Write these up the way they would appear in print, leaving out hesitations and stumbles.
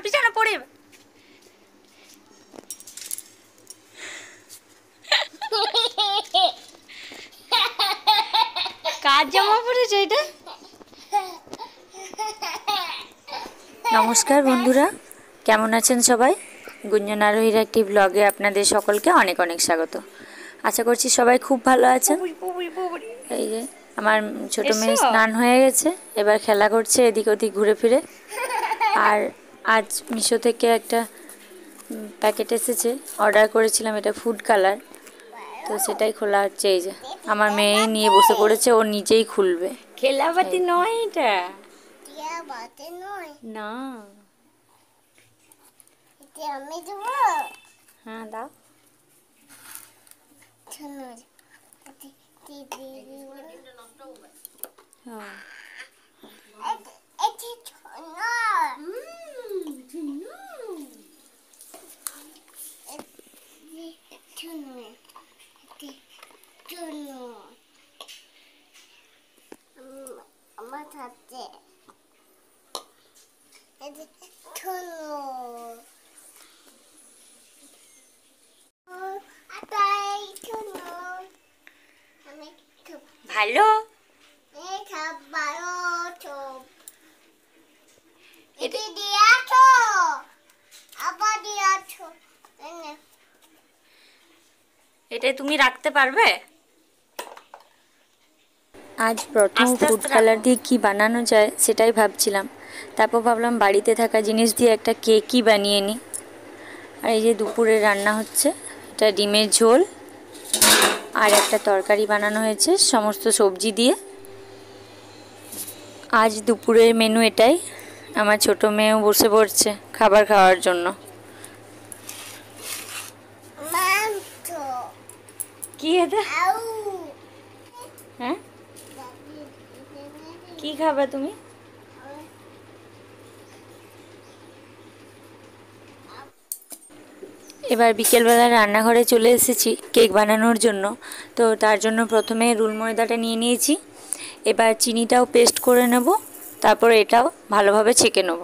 বিছানা পড়ে কার জামা পড়েছে এটা? নমস্কার বন্ধুরা, কেমন আছেন সবাই? গুঞ্জন আরোহীর একটি ব্লগে আপনাদের সকলকে অনেক অনেক স্বাগত। আশা করছি সবাই খুব ভালো আছেন। এই যে আমার ছোট মেয়ে স্নান হয়ে গেছে, এবার খেলা করছে এদিক ওদিক ঘুরে ফিরে। আর আজ মিশো থেকে একটা প্যাকেট এসেছে, অর্ডার করেছিলাম, এটা ফুড কালার, তো সেটাই খোলা হচ্ছে। এই যে আমার মেয়ে নিয়ে বসে পড়েছে, ও নিজেই খুলবে। খেলাবাতি নয় এটা, না। হ্যাঁ দাও। আমার হাতে ভালো এটা তুমি রাখতে পারবে? আজ প্রথম ফুড কালার দিয়ে কি বানানো যায় সেটাই ভাবছিলাম। তারপর ভাবলাম বাড়িতে থাকা জিনিস দিয়ে একটা কেকই বানিয়ে নিই। আর এই যে দুপুরে রান্না হচ্ছে, এটা ডিমের ঝোল আর একটা তরকারি বানানো হয়েছে সমস্ত সবজি দিয়ে। আজ দুপুরের মেনু এটাই। আমার ছোট মেয়েও বসে পড়ছে খাবার খাওয়ার জন্য। কি এটা? হ্যাঁ, কি খাবে তুমি? এবার বিকেলবেলা রান্নাঘরে চলে এসেছি কেক বানানোর জন্য। তো তার জন্য প্রথমে রুল ময়দাটা নিয়ে নিয়েছি, এবার চিনিটাও পেস্ট করে নেব, তারপর এটাও ভালোভাবে ছেঁকে নেব।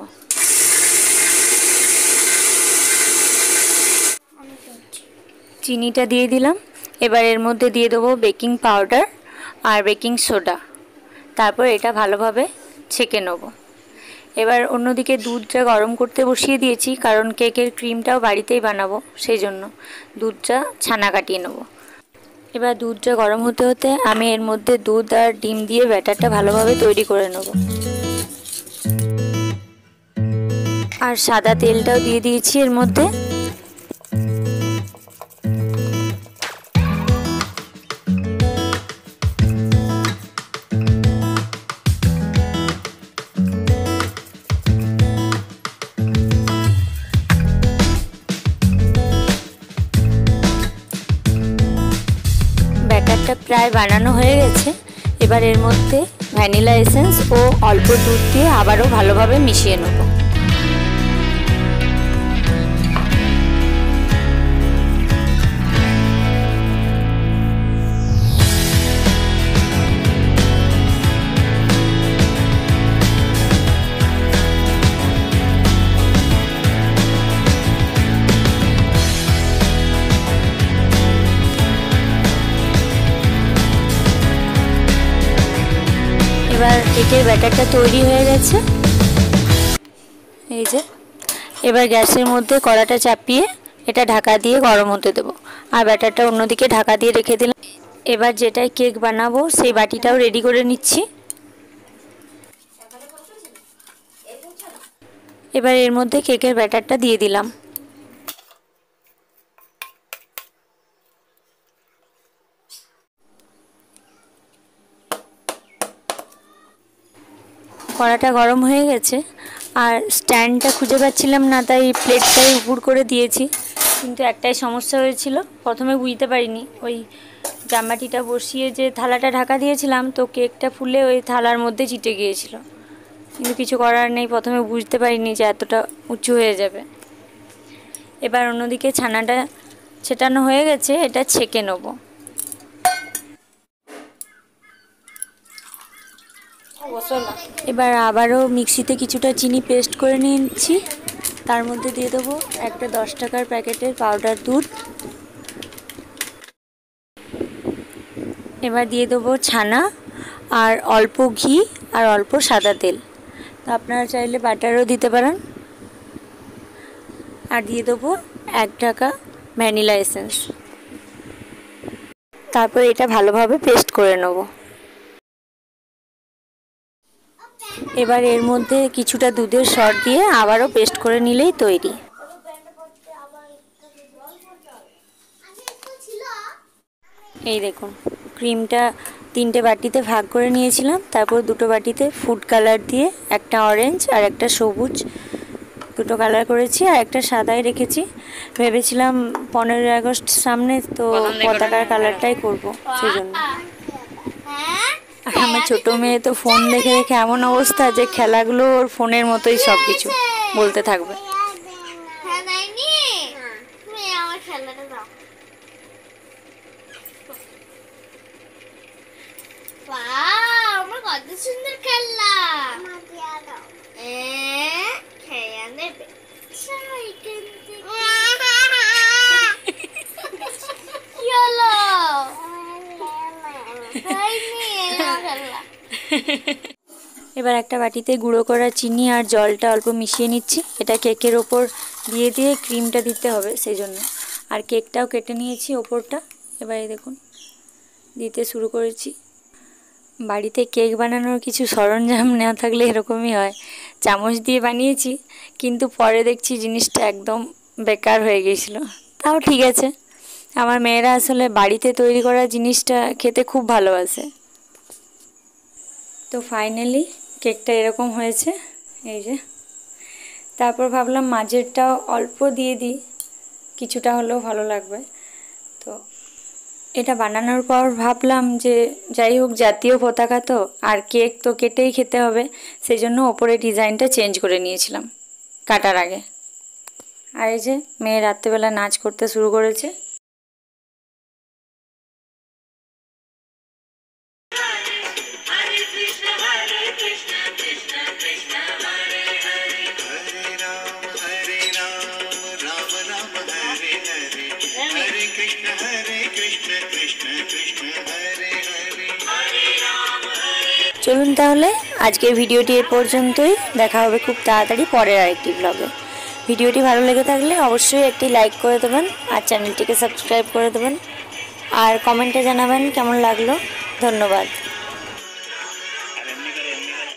চিনিটা দিয়ে দিলাম, এবার এর মধ্যে দিয়ে দেবো বেকিং পাউডার আর বেকিং সোডা, তারপর এটা ভালোভাবে ছেঁকে নেব। এবার অন্যদিকে দুধটা গরম করতে বসিয়ে দিয়েছি, কারণ কেকের ক্রিমটাও বাড়িতেই বানাবো, সেই জন্য দুধটা ছানা কাটিয়ে নেব। এবার দুধটা গরম হতে হতে আমি এর মধ্যে দুধ আর ডিম দিয়ে ব্যাটারটা ভালোভাবে তৈরি করে নেব। আর সাদা তেলটাও দিয়ে দিয়েছি এর মধ্যে। ব্যাটারটা প্রায় বানানো হয়ে গেছে। এবার এর মধ্যে ভ্যানিলা এসেন্স ও অল্প দুধ দিয়ে আবারও ভালোভাবে মিশিয়ে নেব। এবার কেকের ব্যাটারটা তৈরি হয়ে গেছে। এই যে এবার গ্যাসের মধ্যে কড়াটা চাপিয়ে এটা ঢাকা দিয়ে গরম হতে দেবো, আর ব্যাটারটা অন্যদিকে ঢাকা দিয়ে রেখে দিলাম। এবার যেটাই কেক বানাবো সেই বাটিটাও রেডি করে নিচ্ছি। এবার এর মধ্যে কেকের ব্যাটারটা দিয়ে দিলাম। কড়াটা গরম হয়ে গেছে, আর স্ট্যান্ডটা খুঁজে পাচ্ছিলাম না, তাই প্লেটটাই উপর করে দিয়েছি। কিন্তু একটাই সমস্যা হয়েছিল, প্রথমে বুঝতে পারিনি, ওই জামবাটিটা বসিয়ে যে থালাটা ঢাকা দিয়েছিলাম, তো কেকটা ফুলে ওই থালার মধ্যে চিটে গিয়েছিল। কিন্তু কিছু করার নেই, প্রথমে বুঝতে পারিনি যে এতটা উঁচু হয়ে যাবে। এবার অন্যদিকে ছানাটা ছেটানো হয়ে গেছে, এটা ছেঁকে নেব। এবার আবারও মিক্সিতে কিছুটা চিনি পেস্ট করে নিচ্ছি, তার মধ্যে দিয়ে দেবো একটা 10 টাকার প্যাকেটের পাউডার দুধ। এবার দিয়ে দেবো ছানা আর অল্প ঘি আর অল্প সাদা তেল, তো আপনারা চাইলে বাটারও দিতে পারেন। আর দিয়ে দেবো 1 টাকা ভ্যানিলা এসেন্স। তারপর এটা ভালোভাবে পেস্ট করে নেব। এবার এর মধ্যে কিছুটা দুধের সর দিয়ে আবারও পেস্ট করে নিলেই তৈরি। এই দেখুন, ক্রিমটা 3টে বাটিতে ভাগ করে নিয়েছিলাম। তারপর 2টো বাটিতে ফুড কালার দিয়ে, একটা অরেঞ্জ আর একটা সবুজ, 2টো কালার করেছি আর একটা সাদাই রেখেছি। ভেবেছিলাম 15ই আগস্ট সামনে, তো পতাকার কালারটাই করব সেজন্য। আর আমার ছোটো মেয়ে তো ফোন দেখে দেখে এমন অবস্থা যে খেলাগুলো ওর ফোনের মতোই সব কিছু বলতে থাকবে। আমার কত সুন্দর খেলনা। কি হলো? এবার একটা বাটিতে গুঁড়ো করা চিনি আর জলটা অল্প মিশিয়ে নিচ্ছি। এটা কেকের ওপর দিয়ে দিয়ে ক্রিমটা দিতে হবে সেই জন্য। আর কেকটাও কেটে নিয়েছি ওপরটা। এবারে দেখুন দিতে শুরু করেছি। বাড়িতে কেক বানানোর কিছু সরঞ্জাম না থাকলে এরকমই হয়। চামচ দিয়ে বানিয়েছি, কিন্তু পরে দেখছি জিনিসটা একদম বেকার হয়ে গিয়েছিল। তাও ঠিক আছে, আমার মেয়েরা আসলে বাড়িতে তৈরি করা জিনিসটা খেতে খুব ভালোবাসে। তো ফাইনালি কেকটা এরকম হয়েছে, এই যে। তারপর ভাবলাম মাঝেরটাও অল্প দিয়ে দিই, কিছুটা হলেও ভালো লাগবে। তো এটা বানানোর পর ভাবলাম যে যাই হোক, জাতীয় পতাকা তো, আর কেক তো কেটেই খেতে হবে, সেই জন্য ওপরে ডিজাইনটা চেঞ্জ করে নিয়েছিলাম কাটার আগে। আর এই যে মেয়ে রাত্রেবেলা নাচ করতে শুরু করেছে। চলুন তাহলে আজকের ভিডিওটি এ পর্যন্তই। দেখা হবে খুব তাড়াতাড়ি পরের আরেকটি ব্লগে। ভিডিওটি ভালো লেগে থাকলে অবশ্যই একটি লাইক করে দেবেন আর চ্যানেলটিকে সাবস্ক্রাইব করে দেবেন, আর কমেন্টে জানাবেন কেমন লাগলো। ধন্যবাদ।